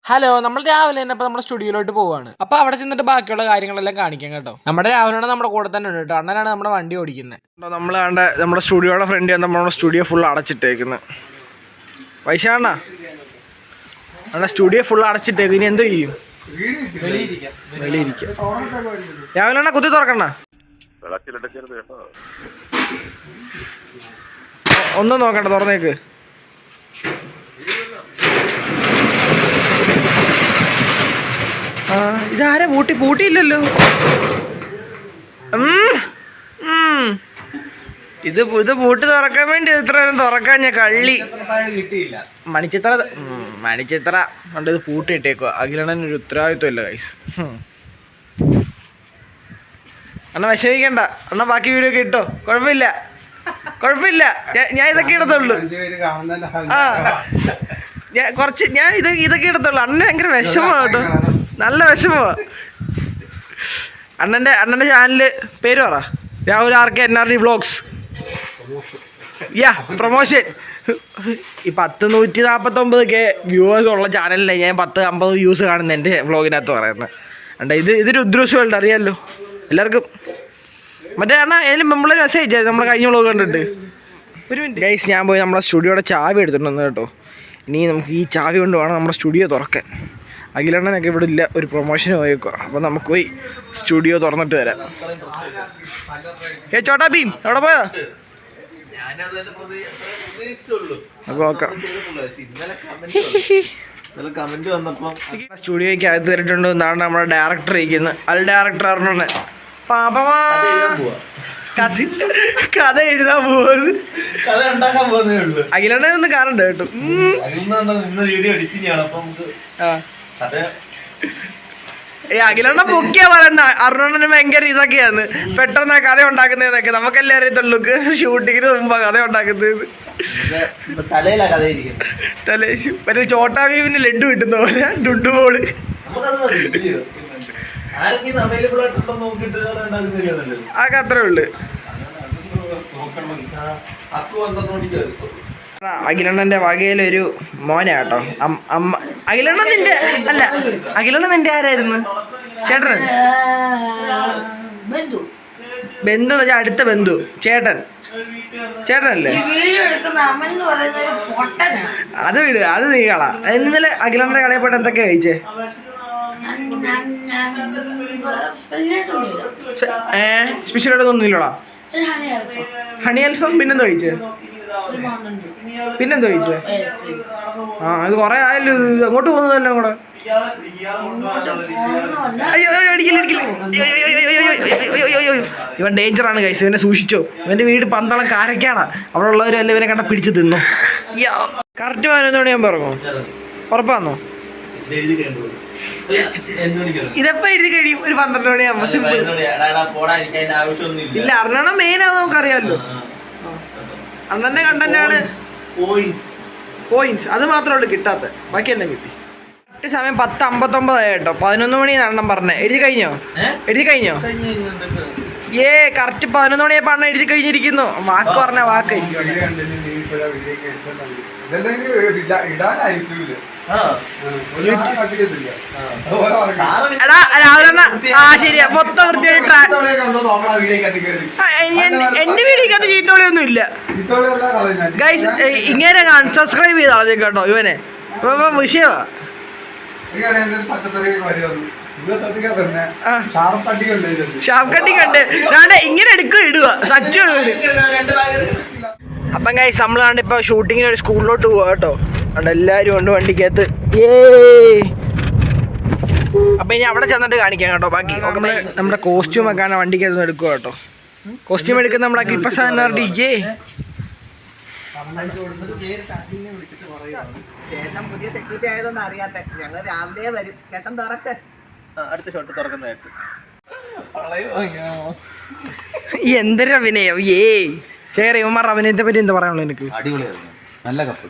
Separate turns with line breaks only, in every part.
Hello, നമ്മൾ രാവിലെ തന്നെ ഇപ്പോൾ നമ്മുടെ സ്റ്റുഡിയോയിലോട്ട് പോവാണ്. അപ്പോൾ അവിടെ ചെന്നിട്ട് ബാക്കിയുള്ള കാര്യങ്ങളെല്ലാം കാണിക്കാം കേട്ടോ. നമ്മുടെ രാവിലെ നമ്മുടെ കൂടെ തന്നെ ഉണ്ട് കേട്ടോ. അണ്ണനാണ് നമ്മുടെ വണ്ടി ഓടിക്കുന്നത്. നമ്മൾ കണ്ട നമ്മുടെ സ്റ്റുഡിയോയുടെ ഫ്രണ്ട് നമ്മുടെ സ്റ്റുഡിയോ ഫുൾ അടച്ചിട്ടേക്കുന്നത്. വൈശാണ്ണ നമ്മുടെ സ്റ്റുഡിയോ ഫുൾ അടച്ചിട്ടേക്ക്. ഇനി എന്തോ ചെയ്യും? വെളിയിരിക്കാം. രാവിലെ കുത്തി തുറക്കണ്ട. ഒന്നും നോക്കണ്ട, തുറന്നേക്ക്. ഇതാരെ പൂട്ടിയില്ലല്ലോ. ഇത് പൂട്ടി തുറക്കാൻ വേണ്ടി ഇത്ര നേരം തുറക്കാൻ ഞാൻ കള്ളി മണിച്ചിത്ര കൊണ്ട് ഇത് പൂട്ടിയിട്ടേക്കുക. അഖിലണ്ണനൊരു ഉത്തരവാദിത്വം ഇല്ല ഗൈസ്. അണ്ണ വിഷമിക്കണ്ട, അണ്ണ ബാക്കി വീഡിയോ ഒക്കെ ഇട്ടോ, കുഴപ്പമില്ല. ഞാൻ ഇതൊക്കെ ഇടത്തുള്ളൂ. ഞാൻ ഇതൊക്കെ ഇടത്തുള്ളൂ. അണ്ണന് ഭയങ്കര വിഷമമാണ് കേട്ടോ, നല്ല വിഷമമാ. അണ്ണന്റെ ചാനല് പേര് പറ. Rahul RK NRD vlogs. Yeah, promotion. ഈ 149K വ്യൂവേഴ്സ് ഉള്ള ചാനലിലെ ഞാൻ 10-50 വ്യൂസ് കാണുന്ന എൻ്റെ വ്ളോഗിനകത്ത് പറയുന്നത്. ഇതൊരു ഉദ്ദേശമുണ്ട്, അറിയാമല്ലോ എല്ലാവർക്കും. മറ്റേ അണ്ണാ ഏതെങ്കിലും നമ്മളൊരു മെസ്സേജ് അയച്ചാൽ നമ്മുടെ കഴിഞ്ഞ വ്ളോഗ് കണ്ടിട്ട്. ഒരു മിനിറ്റ് ഗൈസ്, ഞാൻ പോയി നമ്മളെ സ്റ്റുഡിയോയുടെ ചാവി എടുത്തിട്ടുണ്ട് കേട്ടോ. ഇനി നമുക്ക് ഈ ചാവി കൊണ്ട് വേണം നമ്മുടെ സ്റ്റുഡിയോ തുറക്കാൻ. അഖിലണ്ണനൊക്കെ ഇവിടെ ഇല്ല, ഒരു പ്രൊമോഷന് പോയേക്കുക. അപ്പോൾ നമുക്ക് പോയി സ്റ്റുഡിയോ തുറന്നിട്ട് വരാം. ചോട്ടാ ഭീം എവിടെ പോയാ? നോക്കാം. സ്റ്റുഡിയോയ്ക്ക് അകത്ത് തന്നിട്ടുണ്ട്. എന്താണ് നമ്മുടെ ഡയറക്ടർ ഇരിക്കുന്നത്, ഡയറക്ടർ പറഞ്ഞ പാപമാ കഥ എഴുതാൻ പോകുന്നത്. അഖിലണ്ണ ഒന്ന് കാണണ്ട കേട്ടോ. അഖിലണ്ണ പൊക്കിയാ പറയുന്ന അരുണന് ഭയങ്കര ഇതൊക്കെയാന്ന്. പെട്ടെന്ന് കഥ ഉണ്ടാക്കുന്നതൊക്കെ നമുക്കല്ലേ അറിയത്തുള്ളൂ. ഷൂട്ടിങ്ങിന് മുമ്പാ കഥ ഉണ്ടാക്കുന്നത്. മറ്റേ ചോട്ടാ ഭീമിന് ലഡ്ഡു കിട്ടുന്ന പോലെ ഡുണ്ടുബോള്. അതൊക്കെ അത്രേ ഉള്ളു. അഖിലണ്ണന്റെ വകയിലൊരു മോനാട്ടോ. അഖിലണ്ണൻ നിന്റെ അല്ല, അഖിലണ്ണൻ നിന്റെ ആരായിരുന്നു? ചേട്ടൻ ബന്ധു എന്ന് വെച്ചാൽ അടുത്ത ബന്ധു. ചേട്ടനല്ലേ? അത് വിട്, അത് നീ കള. ഇന്നലെ അഖിലണ്ണന്റെ കടയിൽ പോയിട്ട് എന്തൊക്കെയാ കഴിച്ചേ? സ്പെഷ്യലായിട്ടൊന്നും ഇല്ലടാ. ഹണി അൽഫാം. പിന്നെന്തോ കഴിച്ചേ? പിന്നെന്തോ കഴിച്ചേ? ഇത് കൊറേ ആയല്ലോ. അങ്ങോട്ട് പോകുന്നതല്ലോ കൂടെ. ഇവൻ ഡേഞ്ചറാണ് ഗൈസ്, ഇവനെ സൂക്ഷിച്ചോ. ഇവന്റെ വീട് പന്തളം കാരക്കാണ്. അവിടെ ഉള്ളവരും എല്ലാം ഇവനെ കണ്ട പിടിച്ച് തിന്നു. കറക്റ്റ് 11 മണി ഞാൻ പറഞ്ഞോ? ഉറപ്പാന്നോ? ഇതെപ്പോ എഴുതി കഴിയും? ഒരു 12 മണിയാകുമ്പോ. സിമ്പിൾ. ഇല്ല, അർണ മെയിനാന്ന് നമുക്കറിയാമല്ലോ. അണ്ണന്റെ കണ്ടന്റാണ് പോയിന്റ്സ്. അത് മാത്രമേ ഉള്ളൂ കിട്ടാത്ത, ബാക്കിയെല്ലാം കിട്ടി. കറക്റ്റ് സമയം 10:59 കേട്ടോ. 11 മണി അണ്ണൻ പറഞ്ഞേ. എഴുതി കഴിഞ്ഞോ? കറക്റ്റ് 11 മണിയപ്പോ അണ്ണൻ എഴുതി കഴിഞ്ഞിരിക്കുന്നു. വാക്ക് പറഞ്ഞ വാക്ക്. ശരിയാ, മൊത്തം വൃത്തിയായിട്ട്. എന്റെ വീഡിയോക്കകത്ത് ചീത്തോളിയൊന്നും ഇല്ല ഗൈസ്. ഇങ്ങനെ സബ്സ്ക്രൈബ് ചെയ്താൽ മതി കേട്ടോ. ഇവനെ വിഷയമാ. ഷാർപ്പ് കട്ടിങ് ഉണ്ട്. ഇങ്ങനെ ഇടുക സച്ചു. അപ്പം ഗൈസ്, നമ്മളാണ്ട് ഇപ്പൊ ഷൂട്ടിങ്ങിന് ഒരു സ്കൂളിലോട്ട് പോവാ കേട്ടോ. അവിടെ എല്ലാരും ഉണ്ട് വണ്ടിക്കകത്ത്. അപ്പൊ ഇനി അവിടെ ചെന്നിട്ട് കാണിക്കാം കേട്ടോ ബാക്കി. നമ്മുടെ കോസ്റ്റ്യൂം ഒക്കെ ആണ് വണ്ടിക്കകത്ത് എടുക്കുക കേട്ടോ. കോസ്റ്റ്യൂം എടുക്കുന്ന നമ്മുടെ അഖിൽ NRD. എന്തൊരു അഭിനയം. ശരി, ഇവന്മാർ അഭിനയത്തെ പറ്റി എന്താ പറയാനുള്ളൂ എനിക്ക്?
നല്ല കപ്പ്.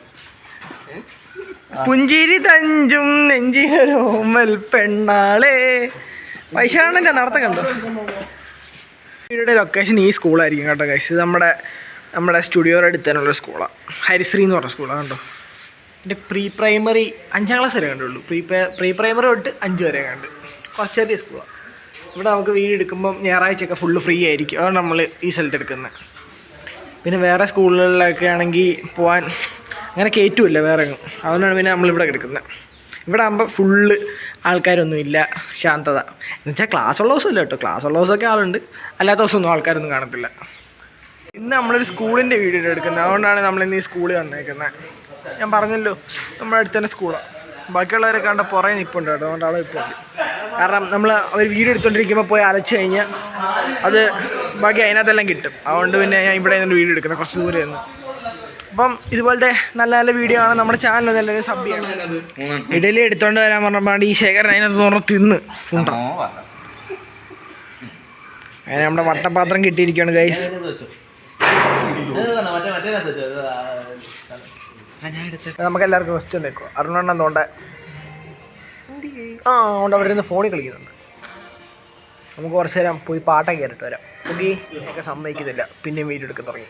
പുഞ്ചിരി തഞ്ചും നെഞ്ചിരോമൽ പെണ്ണാളെ. വൈശാഖണ്ണന്റെ നടത്തം കണ്ടോ? വീടിൻ്റെ ലൊക്കേഷൻ ഈ സ്കൂളായിരിക്കും കേട്ടോ ഗൈസ്. ഇത് നമ്മുടെ സ്റ്റുഡിയോയുടെ അടുത്ത് തന്നെയുള്ള സ്കൂളാണ്. ഹരിശ്രീ എന്ന് പറഞ്ഞ സ്കൂളാണ് കേട്ടോ. എൻ്റെ പ്രീ പ്രൈമറി 5ാം ക്ലാസ് വരെ കണ്ടുള്ളൂ. പ്രീ പ്രൈമറി തൊട്ട് 5 വരെ കണ്ട്. കുറച്ച് ചെറിയ സ്കൂളാണ്. ഇവിടെ നമുക്ക് വീഡിയോ എടുക്കുമ്പം ഞായറാഴ്ചയൊക്കെ ഫുള്ള് ഫ്രീ ആയിരിക്കും. അതാണ് നമ്മൾ ഈ സ്ഥലത്ത് എടുക്കുന്നത്. പിന്നെ വേറെ സ്കൂളുകളിലൊക്കെ ആണെങ്കിൽ പോകാൻ അങ്ങനെ കയറ്റുമില്ല വേറെ എങ്ങും. അതുകൊണ്ടാണ് പിന്നെ നമ്മളിവിടെ എടുക്കുന്നത്. ഇവിടെ ആകുമ്പോൾ ഫുള്ള് ആൾക്കാരൊന്നുമില്ല, ശാന്തത. എന്നുവെച്ചാൽ ക്ലാസ് ഉള്ള ദിവസമില്ല കേട്ടോ. ക്ലാസ് ഉള്ള ദിവസമൊക്കെ ആളുണ്ട്, അല്ലാത്ത ദിവസമൊന്നും ആൾക്കാരൊന്നും കാണത്തില്ല. ഇന്ന് നമ്മളൊരു സ്കൂളിൻ്റെ വീഡിയോ എടുക്കുന്നത്. അതുകൊണ്ടാണ് നമ്മളിന്ന് ഈ സ്കൂളിൽ വന്നേക്കുന്നത്. ഞാൻ പറഞ്ഞല്ലോ നമ്മുടെ അടുത്ത് തന്നെ സ്കൂളാണ്. ബാക്കിയുള്ളവരൊക്കെ കണ്ട പുറകെ നിൽപ്പുണ്ട് കേട്ടോ. അതുകൊണ്ട് അവിടെ നിൽപ്പുണ്ട്. കാരണം നമ്മൾ അവർ വീഡിയോ എടുത്തുകൊണ്ടിരിക്കുമ്പോൾ പോയി അലച്ച് കഴിഞ്ഞാൽ അത് ബാക്കി അതിനകത്തെല്ലാം കിട്ടും. അതുകൊണ്ട് പിന്നെ ഞാൻ ഇവിടെ നിന്ന് വീഡിയോ എടുക്കുന്നത്, കുറച്ച് ദൂരെ നിന്ന്. അപ്പം ഇതുപോലത്തെ നല്ല നല്ല വീഡിയോ ആണ് നമ്മുടെ ചാനൽ. നല്ലൊരു സബ് ചെയ്യണം. ഇഡലി എടുത്തോണ്ട് വരാൻ പറഞ്ഞപ്പോൾ ഈ ശേഖരൻ അതിനകത്ത് തുറന്ന് തിന്ന് ഫുണ്ട. അങ്ങനെ നമ്മുടെ വട്ടപാത്രം കിട്ടിയിരിക്കുകയാണ് ഗൈസ്. നമുക്ക് എല്ലാവർക്കും ക്വസ്റ്റ്യൻ വെക്കുക. അരുണെണ്ണം തോണ്ട അതുകൊണ്ട് അവിടെ നിന്ന് ഫോണിൽ കളിക്കുന്നുണ്ട്. നമുക്ക് കുറച്ച് നേരം പോയി പാട്ടൊക്കെ കേട്ടിട്ട് വരാം. ഓക്കെ, ഒക്കെ സമ്മതിക്കുന്നില്ല, പിന്നെയും വീഡിയോ എടുക്കാൻ തുടങ്ങി.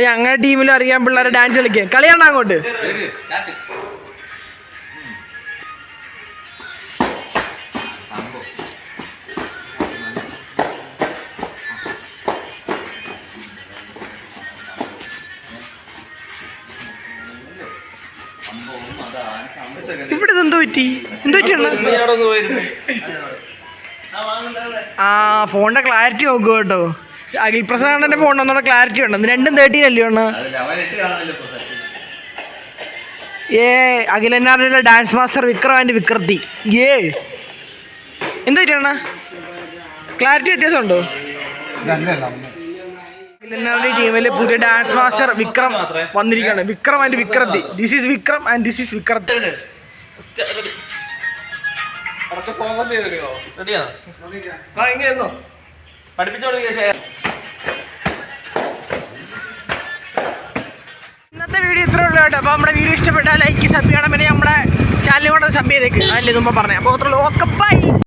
ഞങ്ങളുടെ ടീമിൽ അറിയാൻ പിള്ളേരെ ഡാൻസ് കളിക്കുക. കളിയാണോ അങ്ങോട്ട്? ഇവിടെ എന്തോ പറ്റി? ഫോണിന്റെ ക്ലാരിറ്റി നോക്കുക കേട്ടോ. അഖിൽ പ്രസാദന്റെ ഫോൺ ഒന്നുകൂടെ ക്ലാരിറ്റി ഉണ്ട്. 213 അല്ലേ ഉണ്ട്? അഖിലന്നാരുടെ ഡാൻസ് മാസ്റ്റർ വിക്രം ആൻഡ് വിക്രത്തി. എന്ത് പറ്റിയാണ്? ക്ലാരിറ്റി വ്യത്യാസമുണ്ടോ? അഖിലന്നാരുടെ ടീമിൽ പുതിയ ഡാൻസ് മാസ്റ്റർ വിക്രം വന്നിരിക്കുകയാണ്. Vikram and Vikrathi. This is Vikram and this is Vikrathi. ഇന്നത്തെ വീഡിയോ ഇത്രേ ഉള്ളൂ കേട്ടോ. അപ്പോൾ നമ്മുടെ വീഡിയോ ഇഷ്ടപ്പെട്ടാൽ ലൈക്ക്, സബ് ചെയ്യണം. പിന്നെ നമ്മുടെ ചാനലിൽ കൂടെ സബ് ചെയ്തേക്ക്. അതല്ലേ മുമ്പ് പറഞ്ഞത്. അപ്പോൾ അത്രേ ഉള്ളൂ. Okay, by.